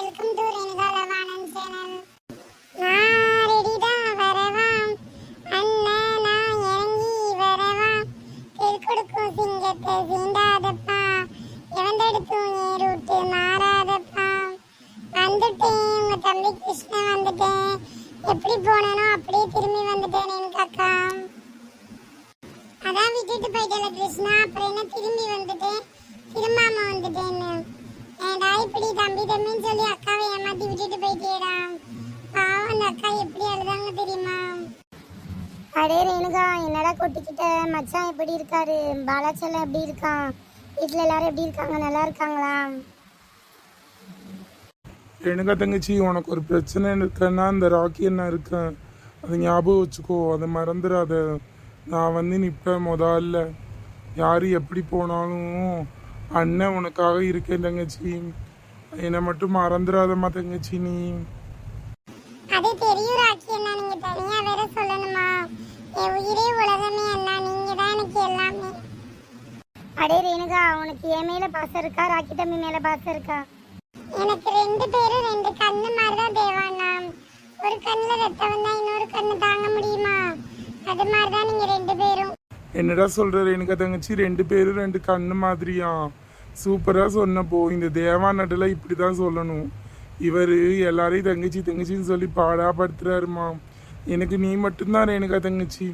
Welcome to Renuka Vanan channel. நான் ரெடிடா வரவாம் அண்ணா, நான் இறங்கி வரவாம். தெல் கொடுக்கும் சிங்கத்தை சீண்டாதப்பா, எவந்தெடுக்கும் ஏறுட்டு மாறாதப்பா. வந்துட்டேன், உங்க தம்பி கிருஷ்ணன் வந்துட்டேன். எப்படி போனனோ அப்படியே திரும்பி வந்துட்டேன் எனக்கு அக்கா. அதான் விட்டுட்டு போயிட்டல கிருஷ்ணா, அப்புறம் என்ன திரும்பி வந்துட்டேன், திரும்பாம வந்துட்டேன்னு. ஏடா இப்படி தம்பி தம்பின்னு சொல்லி அக்காவை ஏமாத்தி விட்டுட்டு போயிட்டேடா. பாவம், அந்த அக்கா எப்படி அழுதாங்க தெரியுமா? அடே ரேணுகா, என்னடா கொட்டிக்கிட்ட? மச்சான் எப்படி இருக்காரு? பாலாச்சலம் எப்படி இருக்கான்? வீட்டில் எல்லாரும் எப்படி இருக்காங்க? நல்லா இருக்காங்களா? ரேணுகா தங்கச்சி, உனக்கு ஒரு பிரச்சனை இருக்குன்னா அந்த ராக்கி என்ன இருக்கேன், அதை ஞாபகம் வச்சுக்கோ, அதை மறந்துடாத. நான் வந்து நிற்பேன் முதல்ல. யார் எப்படி போனாலும் அண்ணன் உனக்காக இருக்கேன் தங்கச்சி. என்னை மட்டும் மறந்துடாதம்மா தங்கச்சி நீ. அது தெரியும் ராக்கி அண்ணா, நீங்க தனியா வேற சொல்லணுமா? என் உயிரே உலகமே அண்ணா, நீங்க தான் எனக்கு எல்லாமே. அடே ரேணுகா, உனக்கு என் மேலே பாசம் இருக்கா? ராக்கி தம்பி மேலே பாசம் இருக்கா? எனக்கு ரெண்டு பேரும் ரெண்டு கண்ணு மாதிரிதான் தேவாண்ணா. ஒரு கண்ணுல ரத்தம் வந்தா இன்னொரு கண்ணு தாங்க முடியுமா? அது மாதிரிதான் நீங்க ரெண்டு பேரும். என்னடா சொல்ற ரேணுகா தங்கச்சி, ரெண்டு பேரும் ரெண்டு கண்ணு மாதிரியா? சூப்பராக சொன்னப்போ. இந்த தேவா நடுல இப்படி தான் சொல்லணும். இவர் எல்லாரையும் தங்கச்சி தங்கச்சின்னு சொல்லி பாடாப்படுத்துறாருமா. எனக்கு நீ மட்டும்தான் ரேணுகா தங்கச்சி.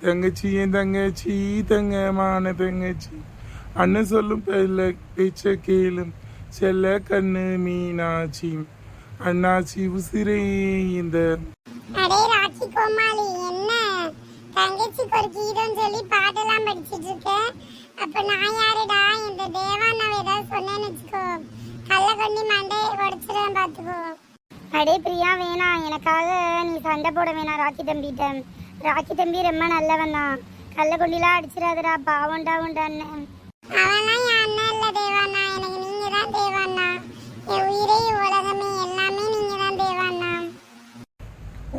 தங்கச்சி என் தங்கச்சி, தங்கமான தங்கச்சி. அண்ணன் சொல்லும் பேச்ச கேளும் செல்ல கண்ணு மீனாட்சி. அண்ணாச்சி உசிரே இந்த. அடே ராக்கி கோமாளி, என்ன தங்கச்சிக்கு ஒரு கீதம் சொல்லி பாட்டெல்லாம் படிச்சிட்டு இருக்க? அப்ப நான் யாருடா? இந்த தேவாண்ணாவை ஏதாவது சொன்னேன்னு வச்சுக்கோ, கள்ள கொண்டி மண்டையை உடச்சிடலாம் பாத்துக்கோ. அடே பிரியா, வேணாம், எனக்காக நீ சண்டை போட வேணாம் ராக்கி தம்பிகிட்ட. ராக்கி தம்பி ரொம்ப நல்லவன் தான். கள்ள கொண்டிலாம் அடிச்சிடாதடா, பாவண்டா உண்டு அண்ணன். அவன்லாம் என் அண்ணன் இல்ல தேவாண்ணா, எனக்கு நீங்க தான் தேவாண்ணா. என் உயிரே உலகமே எல்லாமே நீங்க தான் தேவாண்ணா.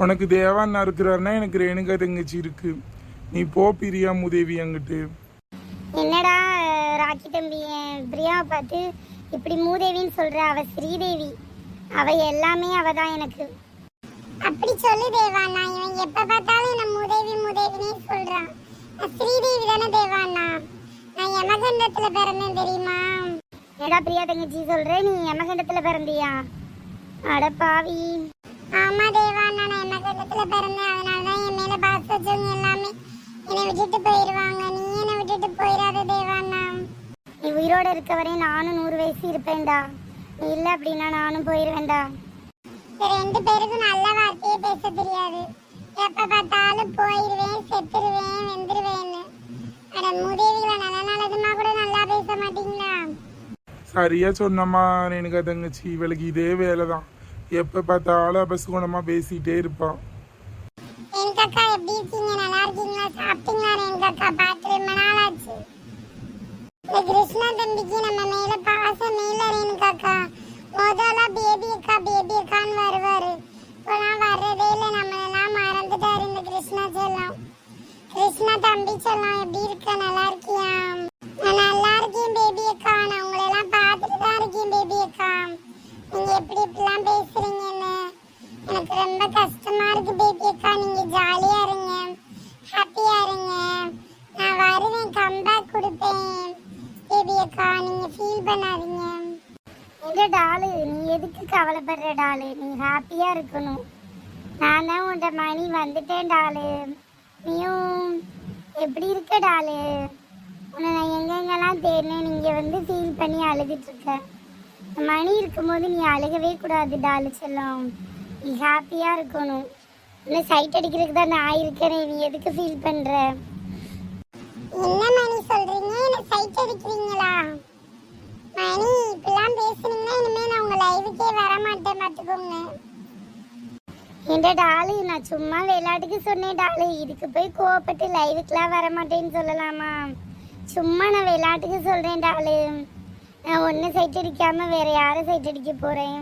உனக்கு தேவாண்ணா இருக்கிறாருன்னா எனக்கு ரேணுகா தங்கச்சி இருக்கு. நீ போ பிரியா மூதேவி அங்கிட்டு. என்னடா ராக்கி தம்பி, பிரியாவை பார்த்து இப்படி மூதேவின்னு சொல்ற? அவ ஸ்ரீதேவி, அவ எல்லாமே அவ தான் எனக்கு. அப்படி சொல்லு தேவாண்ணா, இவன் எப்ப பார்த்தாலும் என்ன மூதேவி மூதேவினே சொல்றான். நான் ஸ்ரீதேவி தானே தேவாண்ணா. நான் யமகண்டத்துல பிறந்தேன் தெரியுமா? ஏடா பிரியா தங்கச்சி சொல்ற, நீ யமகண்டத்துல பிறந்தியா? அட பாவி. ஆமா தேவாண்ணா, நான் யமகண்டத்துல பிறந்தேன். அதனாலதான் என் மேல பாச வச்சவங்க எல்லாமே என்னை விட்டுட்டு போயிடுவாங்க. நீ என்னை விட்டுட்டு போயிடாத தேவாண்ணா. நீ உயிரோட இருக்க வரையும் நானும் 100 வயசு இருப்பேன்டா. நீ இல்லை அப்படின்னா நானும் போயிடுவேன்டா. ரெண்டு பேருக்கும் நல்ல வார்த்தையே பேச தெரியாது. எப்ப பார்த்தாலும் போயிடுவேன், செத்துருவேன், வெந்துருவேன்னு. அட மூதேவிகளை நல்ல நல்லதுமா கூட நல்லா பேச மாட்டீங்களா? சரியா சொன்னம்மா ரேணுகா தங்கச்சி. இவளுக்கு இதே வேலை தான். எப்ப பார்த்தாலும் அபசுகுணமா பேசிட்டே இருப்பான். எனக்கு அக்கா எப்படி இருக்கீங்க? நல்லா இருக்கீங்களா? சாப்பிட்டீங்களா? எனக்கு அக்கா பார்த்து ரொம்ப நாள் ஆச்சு. இந்த கிருஷ்ணா தம்பிக்கு நம்ம மேல பாசம் மேல எனக்கு அக்கா. முதல்ல பேபி அக்கா பேபி அக்கான்னு வருவாரு. இப்பெல்லாம் வர்றதே இல்லை, நம்மளெல்லாம் மறந்துட்டாரு இந்த கிருஷ்ணா செல்லம். கிருஷ்ணா தம்பி செல்லம் எப்படி இருக்க? நல்லா இருக்கியா? நான் நல்லா இருக்கேன் பேபி அக்கா. நான் உங்களை எல்லாம் பார்த்துட்டு தான் இருக்கேன் பேபி அக்கா. நீங்க எப்படி இப்படிலாம் பேசுறீங்கன்னு எனக்கு ரொம்ப கஷ்டமா இருக்கு பேபி அக்கா. நீங்க ஜாலியா இருங்க, ஹாப்பியா இருங்க. நான் வருவேன், கம்பேக் கொடுப்பேன் பேபி அக்கா. நீங்க ஃபீல் பண்ணாதீங்க. இந்த டாலு, நீ எதுக்கு கவலைப்படுற டாலு? நீ ஹாப்பியா இருக்கணும். நான் தான் உன்ட மணி வந்துட்டேன் டாலு. நீயும் எப்படி இருக்க டாலு? உன்னை நான் எங்கெங்கெல்லாம் தேடினேன், நீங்க வந்து ஃபீல் பண்ணி அழுதுட்டு இருக்க. மணி இருக்கும்போது நீ அழுகவே கூடாது டாலு செல்லம். நீ ஹாப்பியா இருக்கணும். இன்னும் சைட் அடிக்கிறதுக்கு தான் நான் இருக்கேன். நீ எதுக்கு ஃபீல் பண்ற? என்ன மணி சொல்றீங்க? என்ன சைட் அடிக்கிறீங்களா? மணி இப்பெல்லாம் பேசுனீங்கன்னா இனிமே நான் உங்க லைவுக்கே வர மாட்டேன் பாத்துக்கோங்க. இந்த டாலு, நான் சும்மா விளையாட்டுக்கு சொன்னேன் டாலு. இதுக்கு போய் கோவப்பட்டு லைவுக்குலாம் வர மாட்டேன்னு சொல்லலாமா? சும்மா நான் விளையாட்டுக்கு சொல்றேன் டாலு. நான் ஒன்னு சைட் அடிக்காம வேற யாரும் சைட் அடிக்க போறேன்?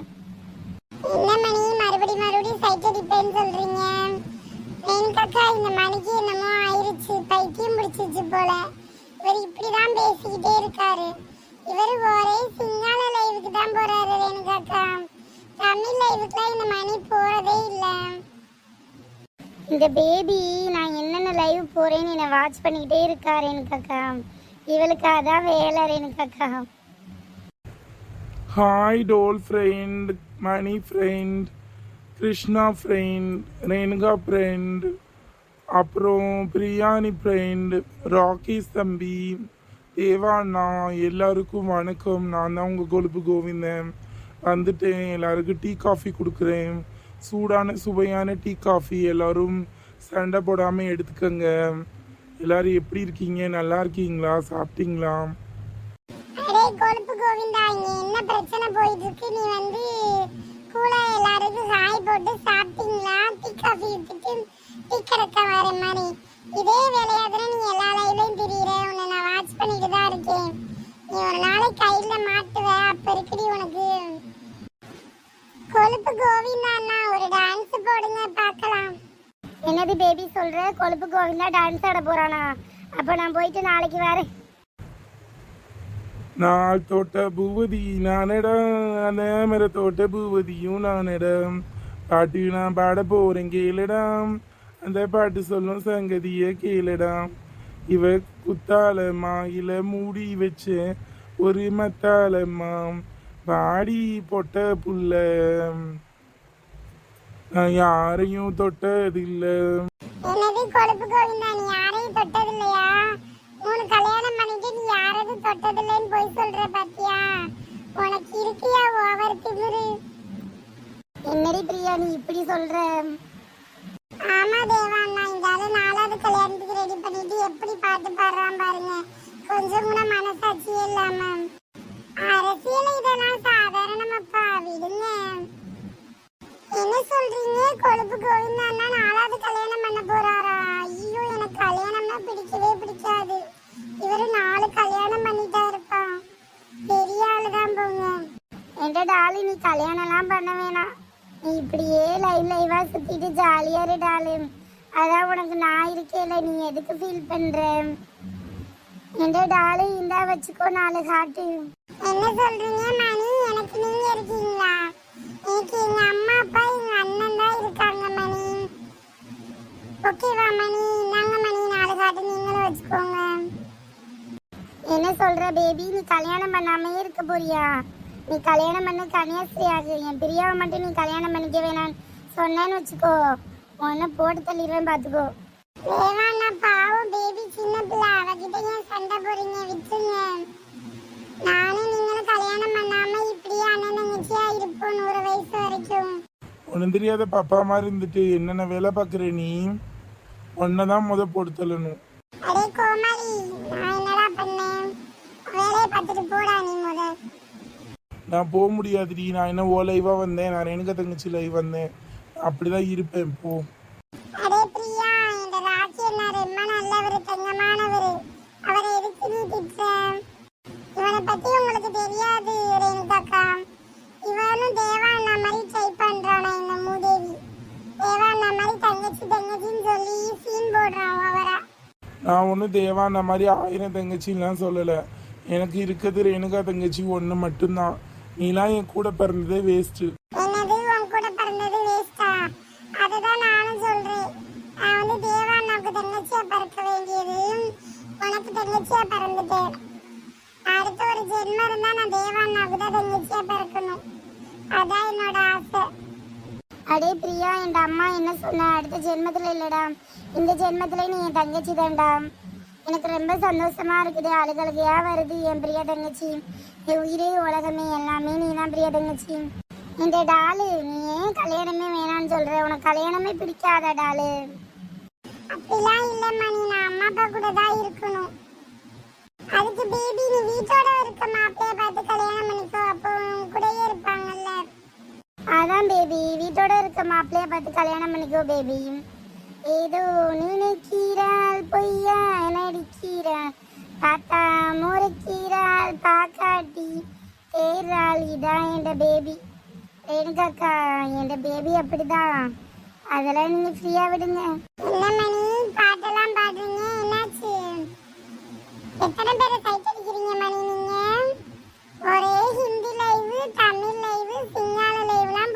என்ன மணி மறுபடியும் சைட் அடிப்பேன்னு சொல்றீங்க? எனக்கா இந்த மணிக்கு என்னமோ ஆயிருச்சு, பைத்தியம் பிடிச்சிச்சு போல. இவர் இப்படிதான் பேசிக்கிட்டே இருக்காரு. இவர் ஒரே சிங்கால லைவுக்கு தான் போறாரு ரேணுகாக்கா. தமிழ் லைவுக்குலாம் இந்த மணி போறதே இல்ல. இந்த பேபி நான் என்னென்ன லைவ் போறேன்னு என்னை வாட்ச் பண்ணிக்கிட்டே இருக்கா ரேணுகாக்கா. இவளுக்கு அதான் வேலை ரேணுகாக்கா. Hi doll friend, Mani friend, Krishna friend, Renuka friend, அப்புறம் பிரியாணி ஃப்ரெண்ட், ராக்கேஷ் தம்பி, தேவாண்ணா, எல்லாருக்கும் வணக்கம். நான் தான் உங்கள் கொழுப்பு கோவிந்தன் வந்துட்டேன். எல்லாருக்கும் டீ காஃபி கொடுக்குறேன். சூடான சுவையான டீ காஃபி. எல்லோரும் சண்டை போடாமல் எடுத்துக்கோங்க. எல்லோரும் எப்படி இருக்கீங்க? நல்லா இருக்கீங்களா? சாப்பிட்டீங்களா? அடே கொழுப்பு கோவிந்தா, இங்க என்ன பிரச்சனை போயிட்டு இருக்கு? நீ வந்து கூட எல்லாருக்கும் ஹாய் போட்டு சாப்பிட்டீங்களா? டீ காஃபி விட்டுட்டு டீ கறக்க வர மாதிரி இதே வேலையாதானே நீ எல்லா லைவ்லையும் திரியிற. உன்னை நான் வாட்ச் பண்ணிட்டு தான் இருக்கேன். நீ ஒரு நாளைக்கு கையில் மாட்டுவ, அப்ப இருக்குடி உனக்கு. கொழுப்பு கோவிந்தா அண்ணா, ஒரு டான்ஸ் போடுங்க பார்க்கலாம். என்னது பேபி சொல்ற? கொழுப்பு கோவிந்தா டான்ஸ் ஆட போறானா? அப்போ நான் போயிட்டு நாளைக்கு வரேன். நாள் தோட்ட பூவதி நானடா, அந்த மர தோட்ட பூவதியும் நானடா, பாட்டு நான் பாட போறேன் கேளடா, அந்த பாட்டு சொல்லும் சங்கதிய கேளடா. இவ குத்தாலம்மா இல மூடி வச்ச ஒரு மத்தாலம்மா, பாடி பொட்ட புள்ள, நான் யாரையும் தொட்டதில்லை. என்னது கொழுப்பு கோவிந்தா, நீ யாரையும் தொட்டதில்லையா? 3 கல்யாணம் பண்ணிட்டு நீ யாரையும் தொட்டதில்லைன்னு போய் சொல்ற பாத்தியா? உனக்கு இருக்கியா ஓவர் திமிரு? என்னடி பிரியா நீ இப்படி சொல்ற? ஆமா தேவாண்ணா, இந்த ஆளு 4வது கல்யாணத்துக்கு ரெடி பண்ணிட்டு எப்படி பாட்டு பாடுறான் பாருங்க. கொஞ்சம் கூட மனசாட்சியே இல்லாம. அரசியல் இதெல்லாம் சாதாரணமாப்பா, விடுங்க. என்ன சொல்றீங்க? கொழுப்பு கோவிந்தா அண்ணா 4வது கல்யாணம் பண்ண போறாரா? ஐயோ, எனக்கு கல்யாணம்னா பிடிக்கவே பிடிக்காது. இவரு 4 கல்யாணம் பண்ணிட்டா இருப்பா. பெரிய ஆளுதான் போங்க. என்ற டாலு நீ கல்யாணம்லாம் பண்ண வேணாம். நீ இப்படியே லைவா சுத்திட்டு ஜாலியா இரு டாலு. அதான் உனக்கு நான் இருக்கேல, நீ எதுக்கு ஃபீல் பண்ற? என்ற டாலு இந்தா வச்சுக்கோ 4 ஹார்ட். என்ன சொல்றீங்க மணி? எனக்கு நீங்க இருக்கீங்களா? எனக்கு எங்க அம்மா அப்பா எங்க அண்ணன் தான் இருக்காங்க மணி. ஓகேவா மணி? நாங்க மணி 4 காட்டு நீங்களும் வச்சுக்கோங்க. என்ன சொல்ற பேபி? நீ கல்யாணம் பண்ணாமே இருக்க போறியா? நீ கல்யாணம் பண்ண கன்னியாஸ்திரி ஆகு. என் பிரியாவை மட்டும் நீ கல்யாணம் பண்ணிக்க வேணான்னு சொன்னேன்னு வச்சுக்கோ, உன்னை போட்டு தள்ளிடுவேன் பார்த்துக்கோ. தேவாண்ணா பாவம், பேபி சின்ன பிள்ளை, அவகிட்ட ஏன் சண்டை போறீங்க? விட்டுருங்க. நானும் நீங்களும் கல்யாணம் பண்ணாம இப்படியே அண்ணன் தங்கச்சியா இருப்போம் 100 வயசு வரைக்கும். ஒன்றும் தெரியாத பாப்பா மாதிரி இருந்துட்டு என்னென்ன வேலை பார்க்குற நீ? ஒன்னதான் போட்டு தள்ளணும். அடே கோமாளி, நான் என்னடா பண்ணேன்? வேலையை பார்த்துட்டு போடா நீ முத. நான் போக முடியாதுடி. நான் என்ன ஓ லைவாக வந்தேன்? நான் ரேணுகா தங்கச்சி லைவ் வந்தேன். அப்படிதான் இருப்பேன். போ. அடே பிரியா, இந்த ராக்கி என்ன ரொம்ப நல்லவர், தங்கமானவர். அவரை எதுக்கு நீ திட்டுற? இவனை பத்தி உங்களுக்கு தெரியாது ரேணுகாக்கா. இவனும் தேவாண்ணா மாதிரி ட்ரை பண்றானா இந்த மூதேவி. தேவாண்ணா மாதிரி தங்கச்சின்னு சொல்லி சீன் போடுறான் ஓவரா. நான் ஒன்றும் தேவான மாதிரி 1000 தங்கச்சின்லாம் சொல்லலை. எனக்கு இருக்கிறது ரேணுகா தங்கச்சி ஒன்று மட்டும்தான். நீலாம் என் கூட பிறந்ததே வேஸ்ட்டு. என்னது உன் கூட பிறந்தது வேஸ்டா? அதுதான் நானும் சொல்றேன். நான் வந்து தேவாண்ணாவுக்கு தங்கச்சியா பிறக்க வேண்டியது, உனக்கு தங்கச்சியா பிறந்துட்டேன். அடுத்த ஒரு ஜென்மம் இருந்தா நான் தேவாண்ணாவுக்கு தான் தங்கச்சியா பிறக்கணும். அதான் என்னோட ஆசை. அடே பிரியா, என் அம்மா என்ன சொன்ன? அடுத்த ஜென்மத்தில் இல்லைடா, இந்த ஜென்மத்தில் நீ என் தங்கச்சி தான்டா. எனக்கு ரொம்ப சந்தோஷமா இருக்குது. அழுகழுகையா வருது. என் பிரியா தங்கச்சி, என் உயிரே உலகமே எல்லாமே நீ தான் பிரியா தங்கச்சி. இந்த டாலு, நீ ஏன் கல்யாணமே வேணான்னு சொல்ற? உனக்கு கல்யாணமே பிடிக்காத டாலு? அப்படிலாம் இல்ல மணி, நான் அம்மா அப்பா கூட தான் இருக்கணும். அதுக்கு பேபி நீ வீட்டோட இருக்க மாப்பிளைய பார்த்து கல்யாணம் பண்ணிக்கோ, அப்போ உன் கூடயே இருப்பாங்கல்ல. அதான் பேபி, வீட்டோட இருக்க மாப்பிள்ளைய பார்த்து கல்யாணம் பண்ணிக்கோ பேபி. ஏதோ நினைக்கிறாள் பொய்யா நடிக்கிறாள், பார்த்தா முறைக்கிறாள் பாக்காட்டி தேர்றாள். இதான் என் பேபி ரேணுகாக்கா. என் பேபி அப்படிதான். அதெல்லாம் நீங்க ஃப்ரீயா விடுங்க. என்ன மணி பாட்டெல்லாம் பாடுறீங்க? என்னாச்சு? எத்தனை பேரை சைட் அடிக்கிறீங்க மணி நீங்க? ஒரே ஹிந்தி லைவ், தமிழ் லைவ், சிங்கள லைவ்லாம்